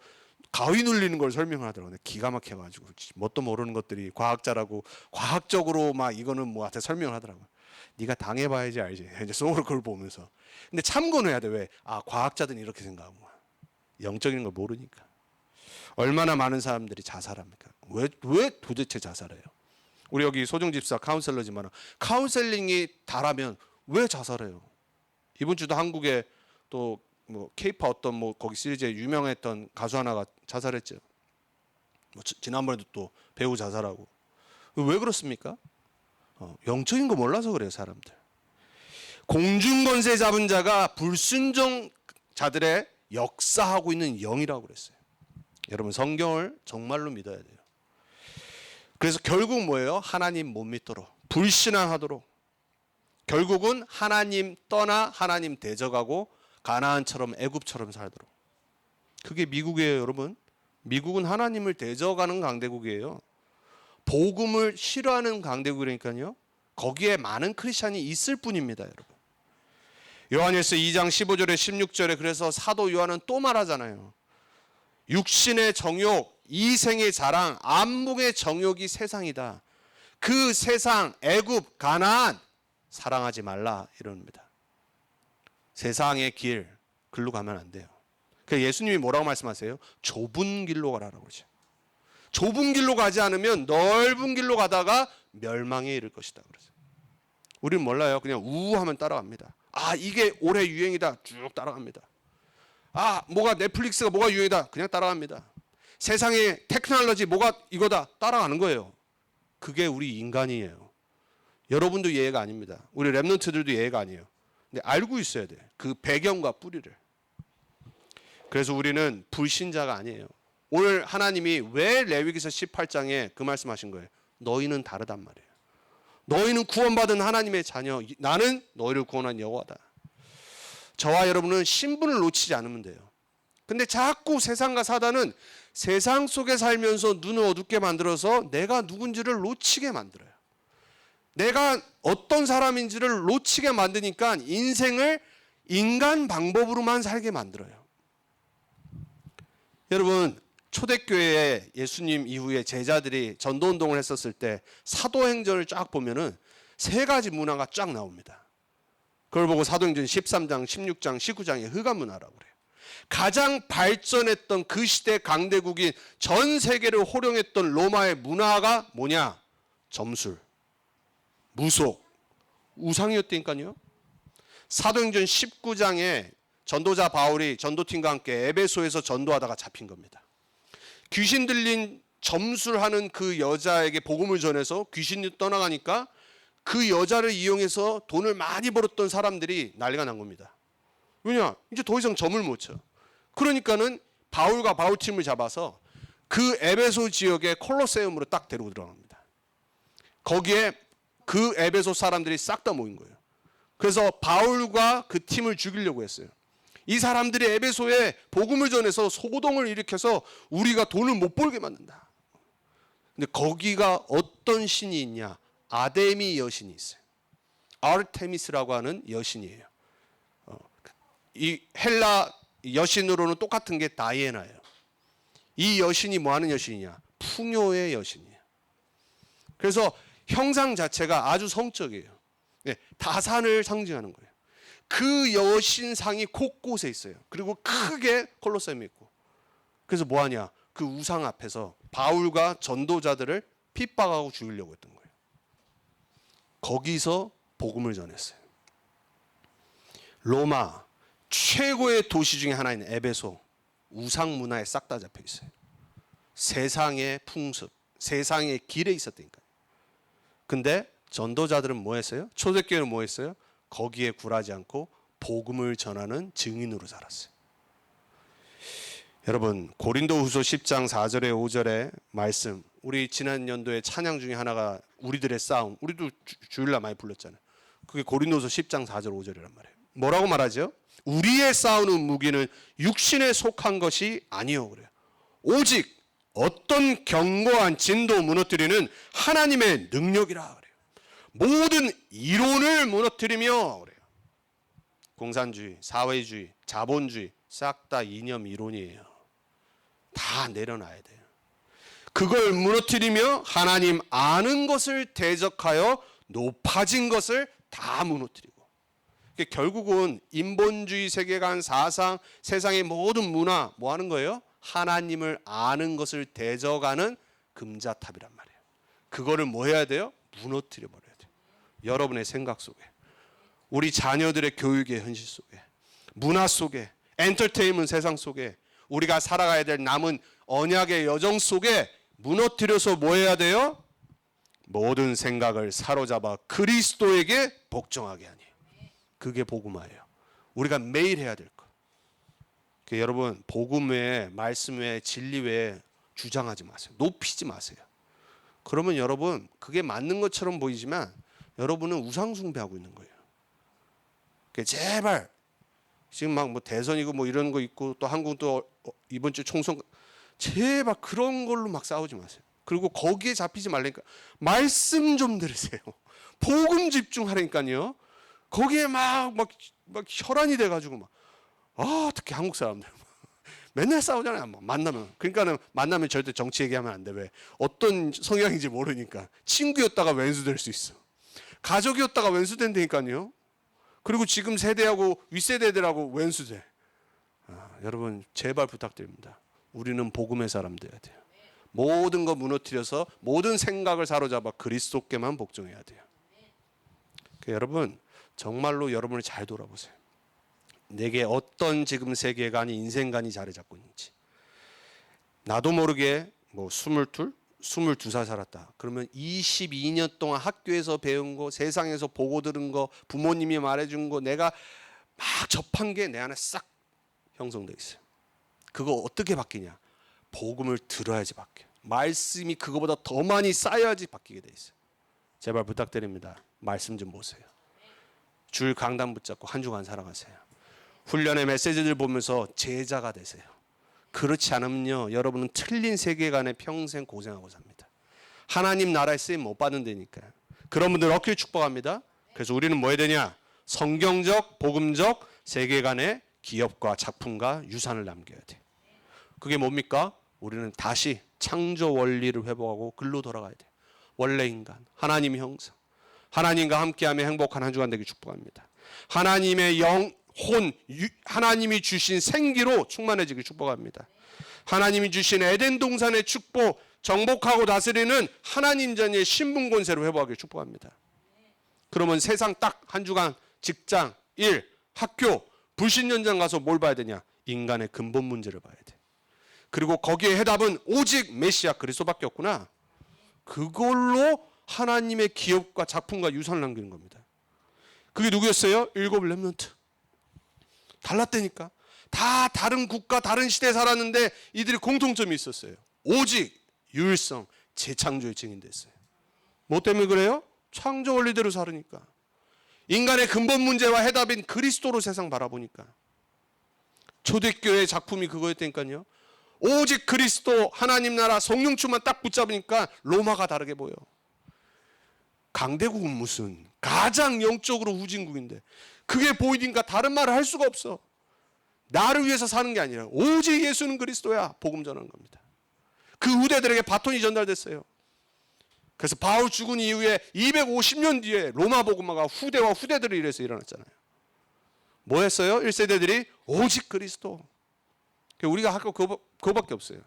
가위 눌리는 걸 설명하더라고요. 기가 막혀가지고 뭣도 모르는 것들이 과학자라고 과학적으로 막 이거는 뭐한테 설명을 하더라고요. 네가 당해봐야지 알지. 이제 속으로 그걸 보면서. 근데 참고는 해야 돼. 왜? 아 과학자들은 이렇게 생각하고 영적인 걸 모르니까. 얼마나 많은 사람들이 자살합니까? 왜 도대체 자살해요? 우리 여기 소정 집사 카운셀러지만 카운셀링이 다라면 왜 자살해요? 이번 주도 한국에 또 뭐 케이팝 어떤 거기 시리즈에 유명했던 가수 하나가 자살했죠. 지난번에도 또 배우 자살하고. 왜 그렇습니까? 영적인 거 몰라서 그래요, 사람들. 공중 권세 잡은 자가 불순종 자들의 역사하고 있는 영이라고 그랬어요. 여러분 성경을 정말로 믿어야 돼요. 그래서 결국 뭐예요? 하나님 못 믿도록 불신앙하도록 결국은 하나님 떠나 하나님 대적하고 가나안처럼 애굽처럼 살도록. 그게 미국이에요, 여러분. 미국은 하나님을 대적하는 강대국이에요. 복음을 싫어하는 강대국이니까요. 거기에 많은 크리스찬이 있을 뿐입니다, 여러분. 요한일서 2장 15절에 16절에 그래서 사도 요한은 또 말하잖아요. 육신의 정욕, 이생의 자랑, 안목의 정욕이 세상이다. 그 세상, 애굽, 가나안 사랑하지 말라 이럽니다. 세상의 길, 글로 가면 안 돼요. 그래서 예수님이 뭐라고 말씀하세요? 좁은 길로 가라고 그러죠. 좁은 길로 가지 않으면 넓은 길로 가다가 멸망에 이를 것이다 그러죠. 우리는 몰라요. 그냥 우하면 따라갑니다. 아 이게 올해 유행이다. 쭉 따라갑니다. 아 뭐가 넷플릭스가 뭐가 유행이다. 그냥 따라갑니다. 세상의 테크놀로지 뭐가 이거다. 따라가는 거예요. 그게 우리 인간이에요. 여러분도 예외가 아닙니다. 우리 랩런트들도 예외가 아니에요. 근데 알고 있어야 돼. 그 배경과 뿌리를. 그래서 우리는 불신자가 아니에요. 오늘 하나님이 왜 레위기서 18장에 그 말씀하신 거예요? 너희는 다르단 말이에요. 너희는 구원받은 하나님의 자녀, 나는 너희를 구원한 여호와다. 저와 여러분은 신분을 놓치지 않으면 돼요. 근데 자꾸 세상과 사단은 세상 속에 살면서 눈을 어둡게 만들어서 내가 누군지를 놓치게 만들어요. 내가 어떤 사람인지를 놓치게 만드니까 인생을 인간 방법으로만 살게 만들어요. 여러분 초대교회에 예수님 이후에 제자들이 전도운동을 했었을 때 사도행전을 쫙 보면은 세 가지 문화가 쫙 나옵니다. 그걸 보고 사도행전 13장, 16장, 19장에 흑암문화라고 그래요. 가장 발전했던 그 시대 강대국인 전 세계를 호령했던 로마의 문화가 뭐냐? 점술, 무속, 우상이었다니까요. 사도행전 19장에 전도자 바울이 전도팀과 함께 에베소에서 전도하다가 잡힌 겁니다. 귀신 들린 점술하는 그 여자에게 복음을 전해서 귀신이 떠나가니까 그 여자를 이용해서 돈을 많이 벌었던 사람들이 난리가 난 겁니다. 왜냐? 이제 더 이상 점을 못 쳐. 그러니까는 바울과 바울팀을 잡아서 그 에베소 지역의 콜로세움으로 딱 데리고 들어갑니다. 거기에 그 에베소 사람들이 싹 다 모인 거예요. 그래서 바울과 그 팀을 죽이려고 했어요. 이 사람들이 에베소에 복음을 전해서 소동을 일으켜서 우리가 돈을 못 벌게 만든다. 근데 거기가 어떤 신이 있냐? 아데미 여신이 있어요. 아르테미스라고 하는 여신이에요. 이 헬라 여신으로는 똑같은 게 다이애나예요. 이 여신이 뭐 하는 여신이냐? 풍요의 여신이에요. 그래서 형상 자체가 아주 성적이에요. 네, 다산을 상징하는 거예요. 그 여신상이 곳곳에 있어요. 그리고 크게 콜로세움이 있고. 그래서 뭐 하냐? 그 우상 앞에서 바울과 전도자들을 핍박하고 죽이려고 했던 거예요. 거기서 복음을 전했어요. 로마 최고의 도시 중에 하나인 에베소, 우상 문화에 싹 다 잡혀 있어요. 세상의 풍습, 세상의 길에 있었다니까요. 근데 전도자들은 뭐 했어요? 초대교회는 뭐 했어요? 거기에 굴하지 않고 복음을 전하는 증인으로 살았어요. 여러분, 고린도후서 10장 4절에 5절의 말씀, 우리 지난 연도의 찬양 중에 하나가 우리들의 싸움, 우리도 주일날 많이 불렀잖아요. 그게 고린도후서 10장 4절 5절이란 말이에요. 뭐라고 말하죠? 우리의 싸우는 무기는 육신에 속한 것이 아니요 그래요. 오직 어떤 견고한 진도 무너뜨리는 하나님의 능력이라 그래요. 모든 이론을 무너뜨리며 그래요. 공산주의, 사회주의, 자본주의 싹 다 이념 이론이에요. 다 내려놔야 돼요. 그걸 무너뜨리며 하나님 아는 것을 대적하여 높아진 것을 다 무너뜨리고, 결국은 인본주의 세계관, 사상, 세상의 모든 문화 뭐 하는 거예요? 하나님을 아는 것을 대적하는 금자탑이란 말이에요. 그거를 뭐 해야 돼요? 무너뜨려 버려야 돼요. 여러분의 생각 속에, 우리 자녀들의 교육의 현실 속에, 문화 속에, 엔터테인먼트 세상 속에, 우리가 살아가야 될 남은 언약의 여정 속에 무너뜨려서 뭐 해야 돼요? 모든 생각을 사로잡아 그리스도에게 복종하게 하니. 그게 복음화예요. 우리가 매일 해야 될 것. 여러분, 복음 외에, 말씀 외에, 진리 외에 주장하지 마세요. 높이지 마세요. 그러면 여러분, 그게 맞는 것처럼 보이지만 여러분은 우상 숭배하고 있는 거예요. 제발, 지금 막 뭐 대선이고 뭐 이런 거 있고 또 한국도 이번 주 총선, 제발 그런 걸로 막 싸우지 마세요. 그리고 거기에 잡히지 말라니까. 말씀 좀 들으세요. 복음 집중하라니까요. 거기에 막 혈안이 돼가지고 특히 한국 사람들 맨날 싸우잖아요. 만나면. 그러니까는 만나면 절대 정치 얘기하면 안 돼. 왜? 어떤 성향인지 모르니까. 친구였다가 왼수될 수 있어. 가족이었다가 왼수된다니까요. 그리고 지금 세대하고 윗세대들하고 왼수돼. 여러분 제발 부탁드립니다. 우리는 복음의 사람 돼야 돼요. 모든 거 무너뜨려서 모든 생각을 사로잡아 그리스도께만 복종해야 돼요. 여러분 정말로 여러분을 잘 돌아보세요. 내게 어떤 지금 세계관이, 인생관이 자리 잡고 있는지. 나도 모르게 22살 살았다. 그러면 22년 동안 학교에서 배운 거, 세상에서 보고 들은 거, 부모님이 말해준 거, 내가 막 접한 게 내 안에 싹 형성되어 있어요. 그거 어떻게 바뀌냐? 복음을 들어야지 바뀌어요. 말씀이 그거보다 더 많이 쌓여야지 바뀌게 돼 있어요. 제발 부탁드립니다. 말씀 좀 보세요. 줄 강단 붙잡고 한 주간 살아가세요. 훈련의 메시지를 보면서 제자가 되세요. 그렇지 않으면요, 여러분은 틀린 세계관에 평생 고생하고 삽니다. 하나님 나라에 쓰임 못 받는다니까요. 그런 분들 얻길 축복합니다. 그래서 우리는 뭐 해야 되냐? 성경적, 복음적 세계관의 기업과 작품과 유산을 남겨야 돼. 그게 뭡니까? 우리는 다시 창조 원리를 회복하고 글로 돌아가야 돼. 원래 인간, 하나님의 형상, 하나님과 함께하며 행복한 한 주간 되길 축복합니다. 하나님의 영혼, 하나님이 주신 생기로 충만해지길 축복합니다. 하나님이 주신 에덴 동산의 축복, 정복하고 다스리는 하나님 자녀의 신분 권세로 회복하길 축복합니다. 그러면 세상 딱 한 주간 직장, 일, 학교, 불신 현장 가서 뭘 봐야 되냐? 인간의 근본 문제를 봐야 돼. 그리고 거기에 해답은 오직 메시아 그리스도밖에 없구나. 그걸로 하나님의 기업과 작품과 유산을 남기는 겁니다. 그게 누구였어요? 7 렘넌트. 달랐다니까. 다 다른 국가, 다른 시대에 살았는데 이들이 공통점이 있었어요. 오직 유일성, 재창조의 증인됐어요. 뭐 때문에 그래요? 창조 원리대로 살으니까. 인간의 근본 문제와 해답인 그리스도로 세상 바라보니까. 초대교회의 작품이 그거였다니까요. 오직 그리스도, 하나님 나라, 성령 충만 딱 붙잡으니까 로마가 다르게 보여. 강대국은 무슨 가장 영적으로 후진국인데 그게 보이니까 다른 말을 할 수가 없어. 나를 위해서 사는 게 아니라 오직 예수는 그리스도야. 복음 전하는 겁니다. 그 후대들에게 바톤이 전달됐어요. 그래서 바울 죽은 이후에 250년 뒤에 로마 복음화가 후대와 후대들을 이래서 일어났잖아요. 뭐 했어요? 1세대들이 오직 그리스도. 우리가 할 거 그거밖에 없어요.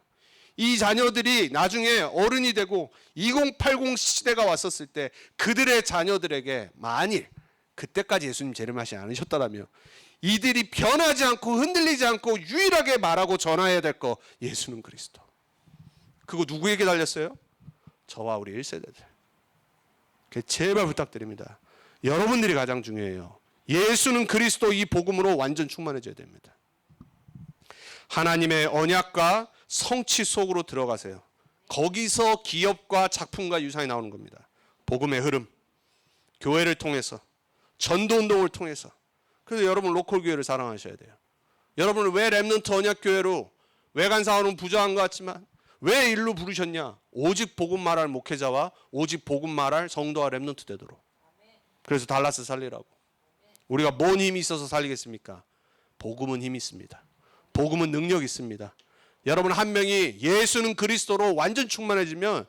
이 자녀들이 나중에 어른이 되고 2080 시대가 왔었을 때 그들의 자녀들에게 만일 그때까지 예수님 재림하시지 않으셨다라면 이들이 변하지 않고 흔들리지 않고 유일하게 말하고 전화해야 될 거 예수는 그리스도. 그거 누구에게 달렸어요? 저와 우리 1세대들. 제발 부탁드립니다. 여러분들이 가장 중요해요. 예수는 그리스도 이 복음으로 완전 충만해져야 됩니다. 하나님의 언약과 성취 속으로 들어가세요. 거기서 기업과 작품과 유산이 나오는 겁니다. 복음의 흐름, 교회를 통해서, 전도운동을 통해서. 그래서 여러분 로컬 교회를 사랑하셔야 돼요. 여러분은 왜 렘넌트 언약교회로 외관 사원은 부자한 것 같지만 왜 일로 부르셨냐? 오직 복음 말할 목회자와 오직 복음 말할 성도와 렘넌트 되도록. 그래서 달라스 살리라고. 우리가 뭔 힘이 있어서 살리겠습니까? 복음은 힘이 있습니다. 복음은 능력이 있습니다. 여러분 한 명이 예수는 그리스도로 완전 충만해지면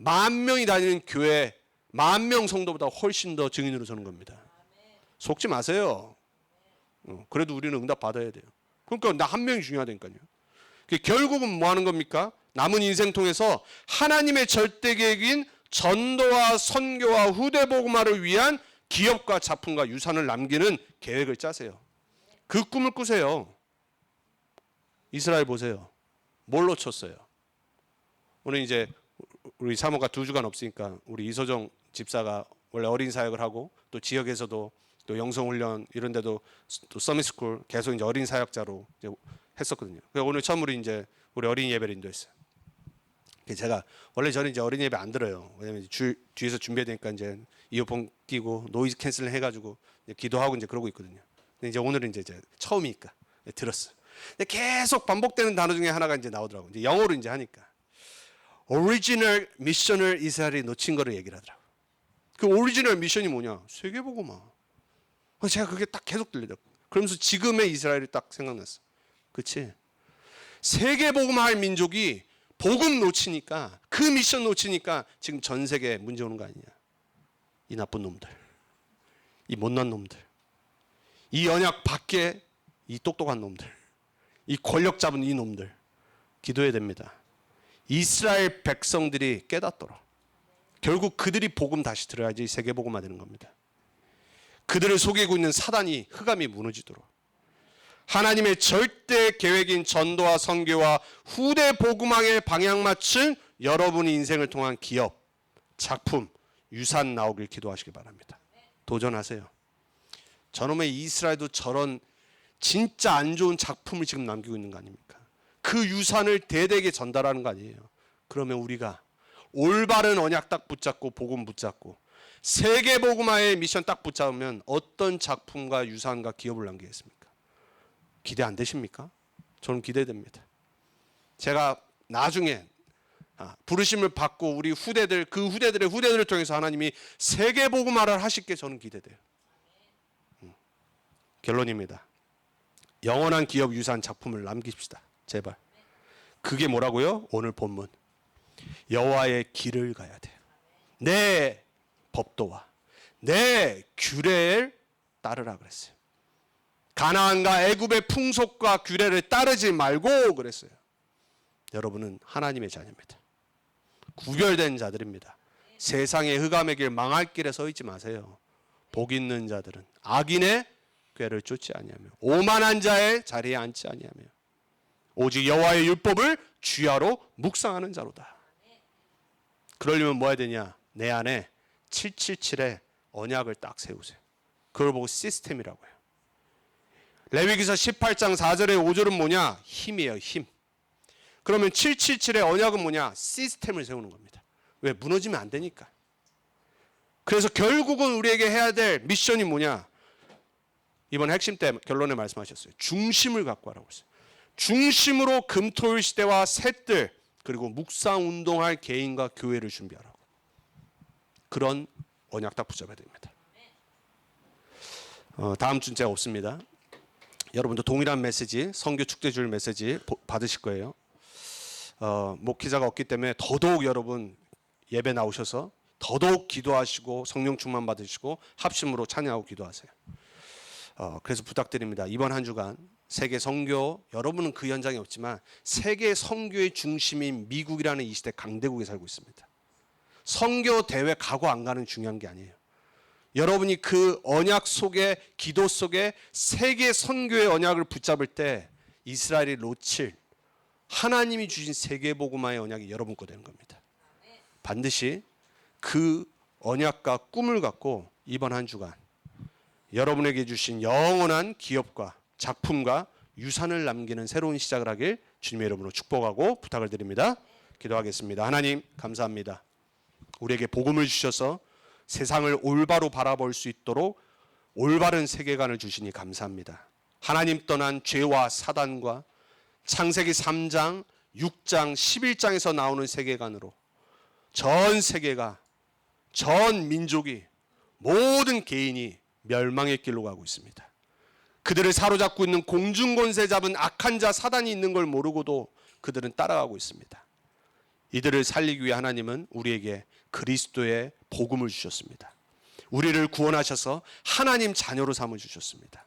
10,000명이 다니는 교회 10,000명 성도보다 훨씬 더 증인으로 서는 겁니다. 속지 마세요. 그래도 우리는 응답 받아야 돼요. 그러니까 나 한 명이 중요하다니까요. 결국은 뭐 하는 겁니까? 남은 인생 통해서 하나님의 절대 계획인 전도와 선교와 후대 복음화를 위한 기업과 작품과 유산을 남기는 계획을 짜세요. 그 꿈을 꾸세요. 이스라엘 보세요. 뭘 놓쳤어요? 오늘 이제 우리 사모가 2주간 없으니까 우리 이소정 집사가 원래 어린 사역을 하고 또 지역에서도 또 영성훈련 이런 데도 또 서밋스쿨 계속 이제 어린 사역자로 이제 했었거든요. 그래서 오늘 처음으로 이제 우리 어린이 예배를 인도했어요. 제가 원래 저는 이제 어린이 예배 안 들어요. 왜냐면 뒤에서 준비해야 되니까 이제 이어폰 끼고 노이즈 캔슬 해가지고 이제 기도하고 이제 그러고 있거든요. 근데 이제 오늘은 이제 처음이니까 들었어요. 근데 계속 반복되는 단어 중에 하나가 이제 나오더라고요. 이제 영어로 이제 하니까 오리지널 미션을 이스라엘이 놓친 거를 얘기를 하더라고요. 그 오리지널 미션이 뭐냐? 세계복음화. 제가 그게 딱 계속 들리더라고요. 그러면서 지금의 이스라엘이 딱 생각났어. 그치? 세계복음화 할 민족이 복음 놓치니까 그 미션 놓치니까 지금 전 세계에 문제 오는 거 아니냐. 이 나쁜 놈들, 이 못난 놈들, 이 언약 밖에 이 똑똑한 놈들, 이 권력 잡은 이 놈들 기도해야 됩니다. 이스라엘 백성들이 깨닫도록. 결국 그들이 복음 다시 들어야지 세계복음화 되는 겁니다. 그들을 속이고 있는 사단이 흑암이 무너지도록. 하나님의 절대 계획인 전도와 선교와 후대 복음화에 방향 맞춘 여러분의 인생을 통한 기업, 작품, 유산 나오길 기도하시기 바랍니다. 도전하세요. 저놈의 이스라엘도 저런 진짜 안 좋은 작품을 지금 남기고 있는 거 아닙니까? 그 유산을 대대에게 전달하는 거 아니에요. 그러면 우리가 올바른 언약 딱 붙잡고 복음 붙잡고 세계 복음화의 미션 딱 붙잡으면 어떤 작품과 유산과 기업을 남기겠습니까? 기대 안 되십니까? 저는 기대됩니다. 제가 나중에 부르심을 받고 우리 후대들 그 후대들의 후대들을 통해서 하나님이 세계 복음화를 하실게 저는 기대돼요. 결론입니다. 영원한 기업 유산 작품을 남깁시다. 제발. 그게 뭐라고요? 오늘 본문. 여호와의 길을 가야 돼요. 내 법도와 내 규례를 따르라 그랬어요. 가나안과 애굽의 풍속과 규례를 따르지 말고 그랬어요. 여러분은 하나님의 자녀입니다. 구별된 자들입니다. 세상의 흑암의 길 망할 길에 서 있지 마세요. 복 있는 자들은 악인의 꾀를 쫓지 아니하며 오만한 자의 자리에 앉지 아니하며 오직 여호와의 율법을 주야로 묵상하는 자로다. 그러려면 뭐 해야 되냐? 내 안에 777의 언약을 딱 세우세요. 그걸 보고 시스템이라고 해요. 레위기서 18장 4절에 5절은 뭐냐? 힘이에요. 힘. 그러면 777의 언약은 뭐냐? 시스템을 세우는 겁니다. 왜? 무너지면 안 되니까. 그래서 결국은 우리에게 해야 될 미션이 뭐냐? 이번 핵심 때 결론에 말씀하셨어요. 중심을 갖고 하라고 했어요. 중심으로 금토일 시대와 셋들 그리고 묵상 운동할 개인과 교회를 준비하라고. 그런 언약 딱 붙잡아야 됩니다. 다음 주제 없습니다. 여러분도 동일한 메시지, 선교 축제주일 메시지 받으실 거예요. 목회자가 없기 때문에 더더욱 여러분 예배 나오셔서 더더욱 기도하시고 성령 충만 받으시고 합심으로 찬양하고 기도하세요. 그래서 부탁드립니다. 이번 한 주간 세계 선교, 여러분은 그 현장에 없지만 세계 선교의 중심인 미국이라는 이 시대 강대국에 살고 있습니다. 선교 대회 가고 안 가는 중요한 게 아니에요. 여러분이 그 언약 속에, 기도 속에 세계 선교의 언약을 붙잡을 때 이스라엘이 놓칠 하나님이 주신 세계 복음화의 언약이 여러분 거 되는 겁니다. 반드시 그 언약과 꿈을 갖고 이번 한 주간 여러분에게 주신 영원한 기업과 작품과 유산을 남기는 새로운 시작을 하길 주님의 이름으로 축복하고 부탁을 드립니다. 기도하겠습니다. 하나님 감사합니다. 우리에게 복음을 주셔서 세상을 올바로 바라볼 수 있도록 올바른 세계관을 주시니 감사합니다. 하나님 떠난 죄와 사단과 창세기 3장, 6장, 11장에서 나오는 세계관으로 전 세계가, 전 민족이, 모든 개인이 멸망의 길로 가고 있습니다. 그들을 사로잡고 있는 공중권세 잡은 악한 자 사단이 있는 걸 모르고도 그들은 따라가고 있습니다. 이들을 살리기 위해 하나님은 우리에게 그리스도의 복음을 주셨습니다. 우리를 구원하셔서 하나님 자녀로 삼아 주셨습니다.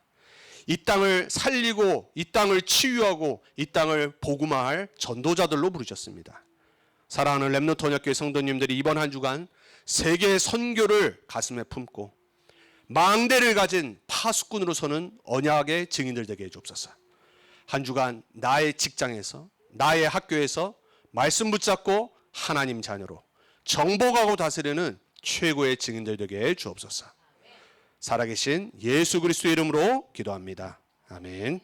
이 땅을 살리고 이 땅을 치유하고 이 땅을 복음화할 전도자들로 부르셨습니다. 사랑하는 렘넌트 언약교회 성도님들이 이번 한 주간 세계 선교를 가슴에 품고 망대를 가진 파수꾼으로서는 언약의 증인들 되게 해주옵소서. 한 주간 나의 직장에서, 나의 학교에서 말씀 붙잡고 하나님 자녀로 정복하고 다스리는 최고의 증인들 되게 해 주옵소서. 살아계신 예수 그리스도의 이름으로 기도합니다. 아멘.